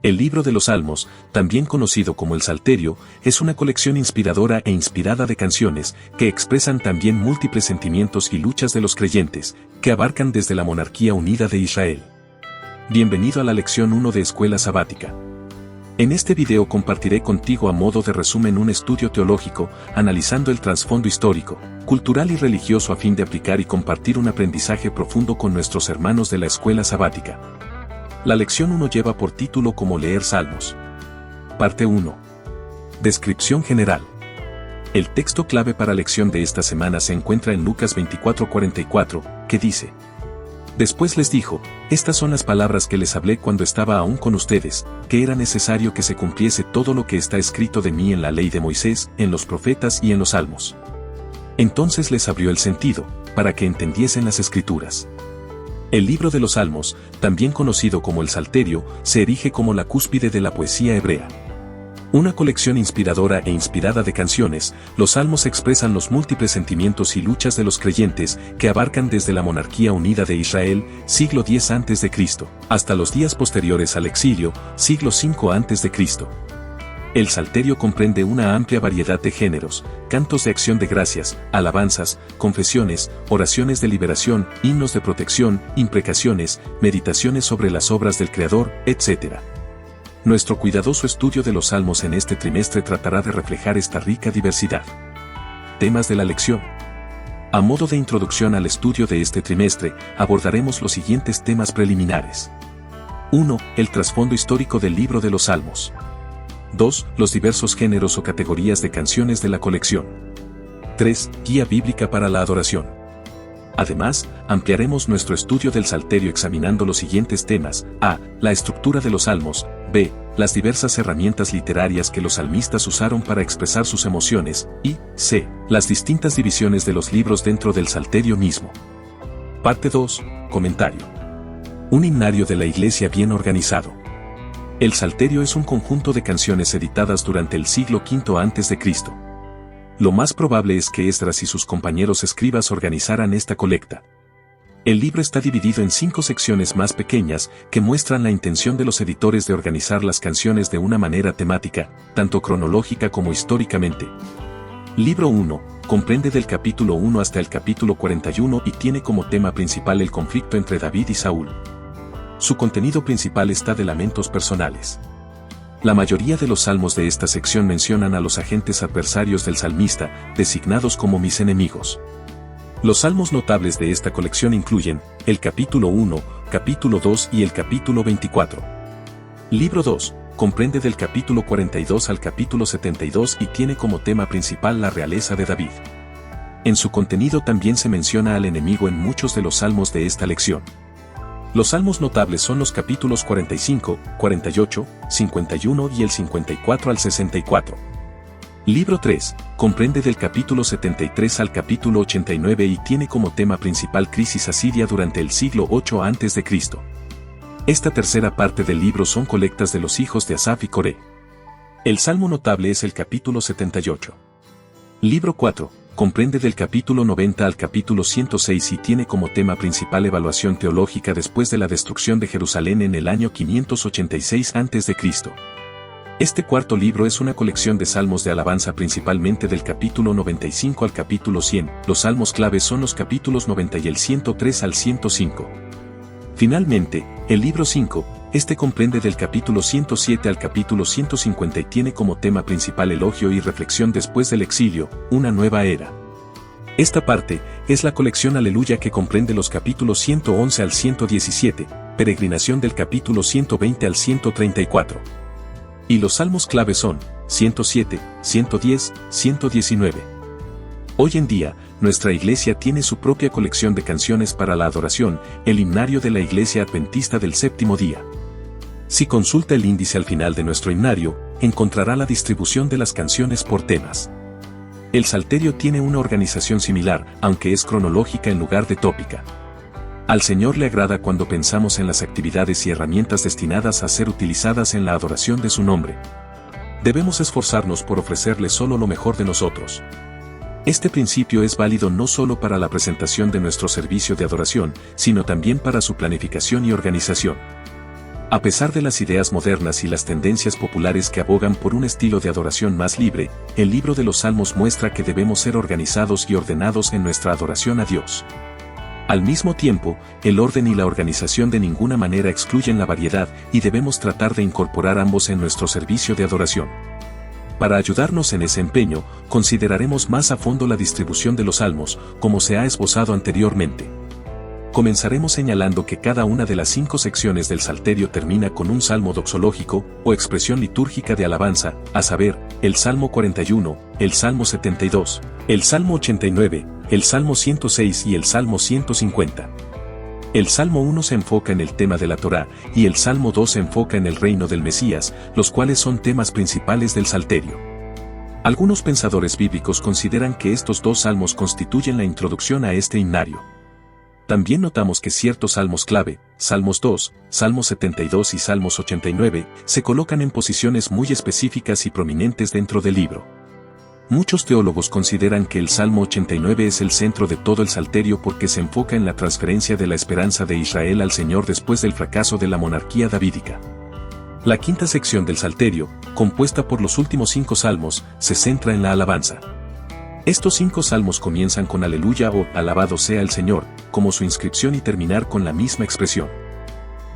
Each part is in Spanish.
El libro de los Salmos, también conocido como el Salterio, es una colección inspiradora e inspirada de canciones que expresan también múltiples sentimientos y luchas de los creyentes, que abarcan desde la monarquía unida de Israel. Bienvenido a la lección 1 de Escuela Sabática. En este video compartiré contigo a modo de resumen un estudio teológico, analizando el trasfondo histórico, cultural y religioso a fin de aplicar y compartir un aprendizaje profundo con nuestros hermanos de la Escuela Sabática. La lección 1 lleva por título Cómo leer Salmos. Parte 1. Descripción general. El texto clave para lección de esta semana se encuentra en Lucas 24:44, que dice: Después les dijo, estas son las palabras que les hablé cuando estaba aún con ustedes, que era necesario que se cumpliese todo lo que está escrito de mí en la ley de Moisés, en los profetas y en los salmos. Entonces les abrió el sentido, para que entendiesen las escrituras. El libro de los Salmos, también conocido como el Salterio, se erige como la cúspide de la poesía hebrea. Una colección inspiradora e inspirada de canciones, los Salmos expresan los múltiples sentimientos y luchas de los creyentes que abarcan desde la monarquía unida de Israel, siglo X a.C., hasta los días posteriores al exilio, siglo V a.C. El Salterio comprende una amplia variedad de géneros, cantos de acción de gracias, alabanzas, confesiones, oraciones de liberación, himnos de protección, imprecaciones, meditaciones sobre las obras del Creador, etc. Nuestro cuidadoso estudio de los Salmos en este trimestre tratará de reflejar esta rica diversidad. Temas de la lección. A modo de introducción al estudio de este trimestre, abordaremos los siguientes temas preliminares. 1. El trasfondo histórico del libro de los Salmos. 2. Los diversos géneros o categorías de canciones de la colección. 3. Guía bíblica para la adoración. Además, ampliaremos nuestro estudio del Salterio examinando los siguientes temas: a. La estructura de los salmos. b. Las diversas herramientas literarias que los salmistas usaron para expresar sus emociones. Y c. Las distintas divisiones de los libros dentro del Salterio mismo. Parte 2. Comentario. Un himnario de la Iglesia bien organizado. El Salterio es un conjunto de canciones editadas durante el siglo V a.C. Lo más probable es que Esdras y sus compañeros escribas organizaran esta colecta. El libro está dividido en 5 secciones más pequeñas que muestran la intención de los editores de organizar las canciones de una manera temática, tanto cronológica como históricamente. Libro 1, comprende del capítulo 1 hasta el capítulo 41 y tiene como tema principal el conflicto entre David y Saúl. Su contenido principal está de lamentos personales. La mayoría de los salmos de esta sección mencionan a los agentes adversarios del salmista, designados como mis enemigos. Los salmos notables de esta colección incluyen el capítulo 1, capítulo 2 y el capítulo 24. Libro 2, comprende del capítulo 42 al capítulo 72 y tiene como tema principal la realeza de David. En su contenido también se menciona al enemigo en muchos de los salmos de esta lección. Los salmos notables son los capítulos 45, 48, 51 y el 54 al 64. Libro 3, comprende del capítulo 73 al capítulo 89 y tiene como tema principal crisis asiria durante el siglo 8 a.C. Esta tercera parte del libro son colectas de los hijos de Asaf y Coré. El salmo notable es el capítulo 78. Libro 4, comprende del capítulo 90 al capítulo 106 y tiene como tema principal evaluación teológica después de la destrucción de Jerusalén en el año 586 a.C. Este cuarto libro es una colección de salmos de alabanza principalmente del capítulo 95 al capítulo 100. Los salmos claves son los capítulos 90 y el 103 al 105. Finalmente, el libro 5, este comprende del capítulo 107 al capítulo 150 y tiene como tema principal elogio y reflexión después del exilio, una nueva era. Esta parte es la colección Aleluya que comprende los capítulos 111 al 117, peregrinación del capítulo 120 al 134. Y los salmos clave son 107, 110, 119. Hoy en día, nuestra iglesia tiene su propia colección de canciones para la adoración, el himnario de la Iglesia Adventista del Séptimo Día. Si consulta el índice al final de nuestro himnario, encontrará la distribución de las canciones por temas. El Salterio tiene una organización similar, aunque es cronológica en lugar de tópica. Al Señor le agrada cuando pensamos en las actividades y herramientas destinadas a ser utilizadas en la adoración de su nombre. Debemos esforzarnos por ofrecerle solo lo mejor de nosotros. Este principio es válido no solo para la presentación de nuestro servicio de adoración, sino también para su planificación y organización. A pesar de las ideas modernas y las tendencias populares que abogan por un estilo de adoración más libre, el libro de los Salmos muestra que debemos ser organizados y ordenados en nuestra adoración a Dios. Al mismo tiempo, el orden y la organización de ninguna manera excluyen la variedad y debemos tratar de incorporar ambos en nuestro servicio de adoración. Para ayudarnos en ese empeño, consideraremos más a fondo la distribución de los salmos, como se ha esbozado anteriormente. Comenzaremos señalando que cada una de las 5 secciones del Salterio termina con un salmo doxológico, o expresión litúrgica de alabanza, a saber, el Salmo 41, el Salmo 72, el Salmo 89, el Salmo 106 y el Salmo 150. El Salmo 1 se enfoca en el tema de la Torá, y el Salmo 2 se enfoca en el reino del Mesías, los cuales son temas principales del Salterio. Algunos pensadores bíblicos consideran que estos 2 salmos constituyen la introducción a este himnario. También notamos que ciertos salmos clave, Salmos 2, Salmos 72 y Salmos 89, se colocan en posiciones muy específicas y prominentes dentro del libro. Muchos teólogos consideran que el Salmo 89 es el centro de todo el Salterio porque se enfoca en la transferencia de la esperanza de Israel al Señor después del fracaso de la monarquía davídica. La quinta sección del Salterio, compuesta por los últimos 5 salmos, se centra en la alabanza. Estos 5 salmos comienzan con Aleluya o Alabado sea el Señor, como su inscripción y terminar con la misma expresión.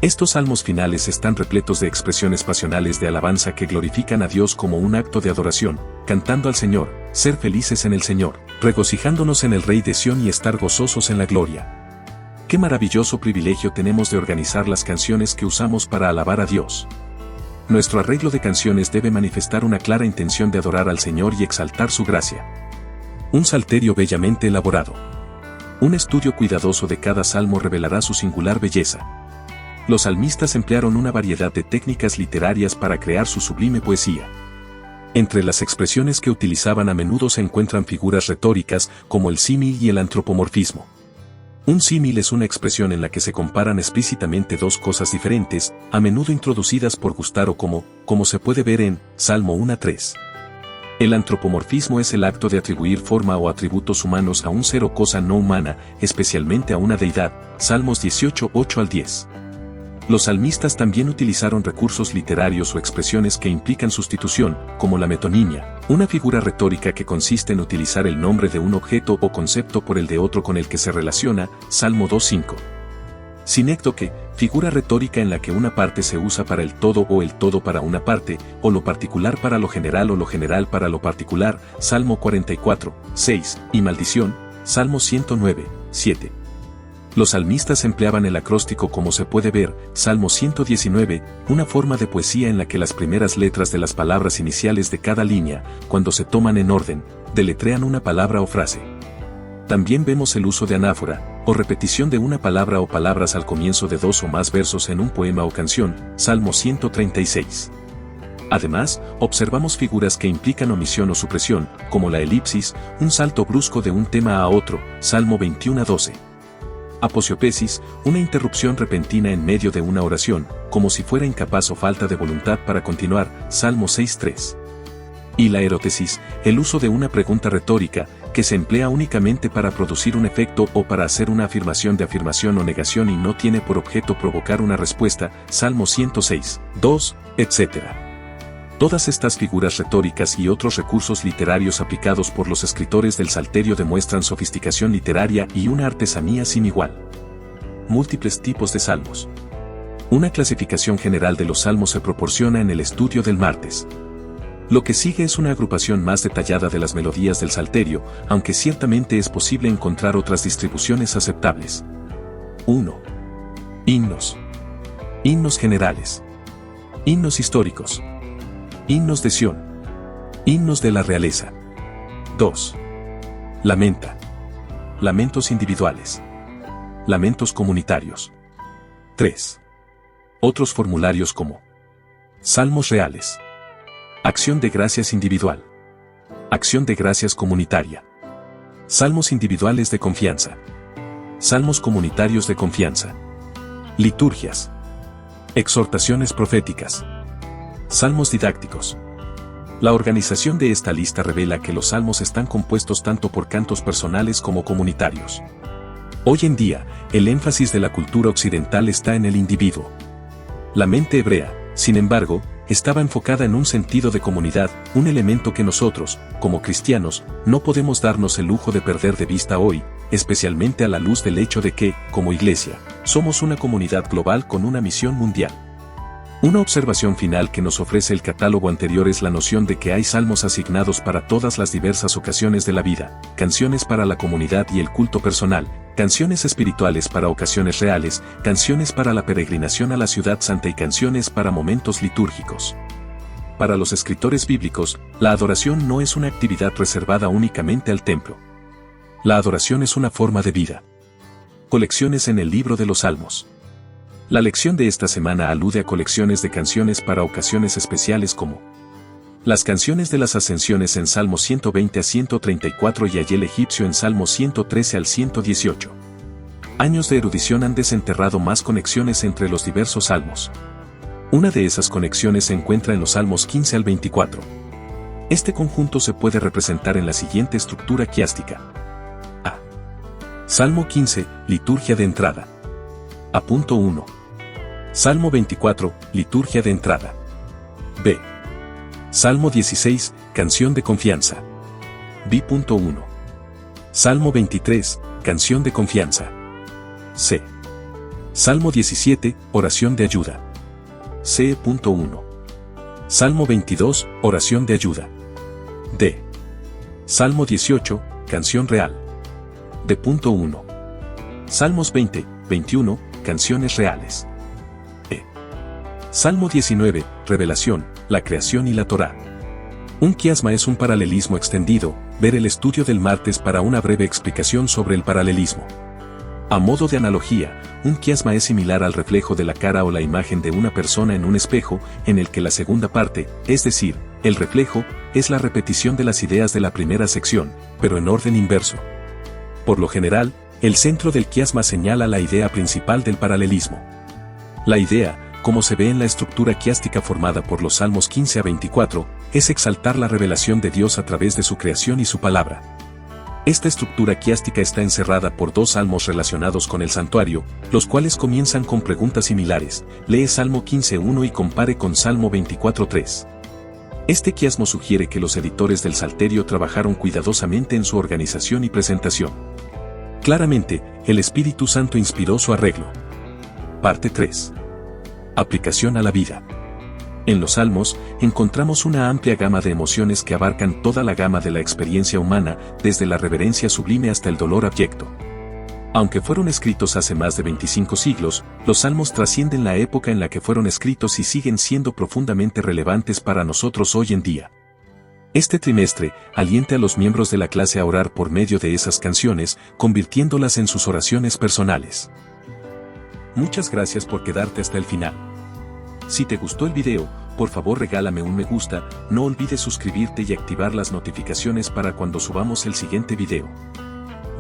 Estos salmos finales están repletos de expresiones pasionales de alabanza que glorifican a Dios como un acto de adoración, cantando al Señor, ser felices en el Señor, regocijándonos en el Rey de Sión y estar gozosos en la gloria. Qué maravilloso privilegio tenemos de organizar las canciones que usamos para alabar a Dios. Nuestro arreglo de canciones debe manifestar una clara intención de adorar al Señor y exaltar su gracia. Un salterio bellamente elaborado. Un estudio cuidadoso de cada salmo revelará su singular belleza. Los salmistas emplearon una variedad de técnicas literarias para crear su sublime poesía. Entre las expresiones que utilizaban a menudo se encuentran figuras retóricas como el símil y el antropomorfismo. Un símil es una expresión en la que se comparan explícitamente 2 cosas diferentes, a menudo introducidas por Gustavo como se puede ver en Salmo 1-3. El antropomorfismo es el acto de atribuir forma o atributos humanos a un ser o cosa no humana, especialmente a una deidad, Salmos 18, 8-10. Los salmistas también utilizaron recursos literarios o expresiones que implican sustitución, como la metonimia, una figura retórica que consiste en utilizar el nombre de un objeto o concepto por el de otro con el que se relaciona, Salmo 2:5. Sinécdoque, figura retórica en la que una parte se usa para el todo o el todo para una parte, o lo particular para lo general o lo general para lo particular, Salmo 44, 6, y maldición, Salmo 109, 7. Los salmistas empleaban el acróstico como se puede ver, Salmo 119, una forma de poesía en la que las primeras letras de las palabras iniciales de cada línea, cuando se toman en orden, deletrean una palabra o frase. También vemos el uso de anáfora, o repetición de una palabra o palabras al comienzo de 2 o más versos en un poema o canción, Salmo 136. Además, observamos figuras que implican omisión o supresión, como la elipsis, un salto brusco de un tema a otro, Salmo 21-12. Aposiopesis, una interrupción repentina en medio de una oración, como si fuera incapaz o falta de voluntad para continuar, Salmo 6:3. Y la erótesis, el uso de una pregunta retórica, que se emplea únicamente para producir un efecto o para hacer una afirmación de afirmación o negación y no tiene por objeto provocar una respuesta, Salmo 106, 2, etc. Todas estas figuras retóricas y otros recursos literarios aplicados por los escritores del Salterio demuestran sofisticación literaria y una artesanía sin igual. Múltiples tipos de salmos. Una clasificación general de los salmos se proporciona en el estudio del martes. Lo que sigue es una agrupación más detallada de las melodías del Salterio, aunque ciertamente es posible encontrar otras distribuciones aceptables. 1. Himnos. Himnos generales. Himnos históricos. Himnos de Sión. Himnos de la realeza. 2. Lamenta. Lamentos individuales. Lamentos comunitarios. 3. Otros formularios como Salmos reales. Acción de gracias individual. Acción de gracias comunitaria. Salmos individuales de confianza. Salmos comunitarios de confianza. Liturgias. Exhortaciones proféticas. Salmos didácticos. La organización de esta lista revela que los salmos están compuestos tanto por cantos personales como comunitarios. Hoy en día, el énfasis de la cultura occidental está en el individuo. La mente hebrea, sin embargo, estaba enfocada en un sentido de comunidad, un elemento que nosotros, como cristianos, no podemos darnos el lujo de perder de vista hoy, especialmente a la luz del hecho de que, como iglesia, somos una comunidad global con una misión mundial. Una observación final que nos ofrece el catálogo anterior es la noción de que hay salmos asignados para todas las diversas ocasiones de la vida, canciones para la comunidad y el culto personal, canciones espirituales para ocasiones reales, canciones para la peregrinación a la ciudad santa y canciones para momentos litúrgicos. Para los escritores bíblicos, la adoración no es una actividad reservada únicamente al templo. La adoración es una forma de vida. Colecciones en el libro de los Salmos. La lección de esta semana alude a colecciones de canciones para ocasiones especiales como las canciones de las ascensiones en Salmos 120 a 134 y Ayel egipcio en Salmos 113 al 118. Años de erudición han desenterrado más conexiones entre los diversos salmos. Una de esas conexiones se encuentra en los Salmos 15 al 24. Este conjunto se puede representar en la siguiente estructura quiástica. A. Salmo 15, liturgia de entrada. A.1. Salmo 24, liturgia de entrada. B. Salmo 16, canción de confianza. B.1. Salmo 23, canción de confianza. C. Salmo 17, oración de ayuda. C.1. Salmo 22, oración de ayuda. D. Salmo 18, canción real. D.1. Salmos 20, 21, canciones reales. Salmo 19, revelación, la creación y la Torá. Un quiasma es un paralelismo extendido, ver el estudio del martes para una breve explicación sobre el paralelismo. A modo de analogía, un quiasma es similar al reflejo de la cara o la imagen de una persona en un espejo, en el que la segunda parte, es decir, el reflejo, es la repetición de las ideas de la primera sección, pero en orden inverso. Por lo general, el centro del quiasma señala la idea principal del paralelismo. La idea, como se ve en la estructura quiástica formada por los Salmos 15 a 24, es exaltar la revelación de Dios a través de su creación y su palabra. Esta estructura quiástica está encerrada por dos salmos relacionados con el santuario, los cuales comienzan con preguntas similares. Lee Salmo 15:1 y compare con Salmo 24:3. Este quiasmo sugiere que los editores del Salterio trabajaron cuidadosamente en su organización y presentación. Claramente, el Espíritu Santo inspiró su arreglo. Parte 3. Aplicación a la vida. En los Salmos, encontramos una amplia gama de emociones que abarcan toda la gama de la experiencia humana, desde la reverencia sublime hasta el dolor abyecto. Aunque fueron escritos hace más de 25 siglos, los Salmos trascienden la época en la que fueron escritos y siguen siendo profundamente relevantes para nosotros hoy en día. Este trimestre, aliente a los miembros de la clase a orar por medio de esas canciones, convirtiéndolas en sus oraciones personales. Muchas gracias por quedarte hasta el final. Si te gustó el video, por favor regálame un me gusta, no olvides suscribirte y activar las notificaciones para cuando subamos el siguiente video.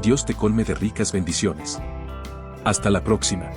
Dios te colme de ricas bendiciones. Hasta la próxima.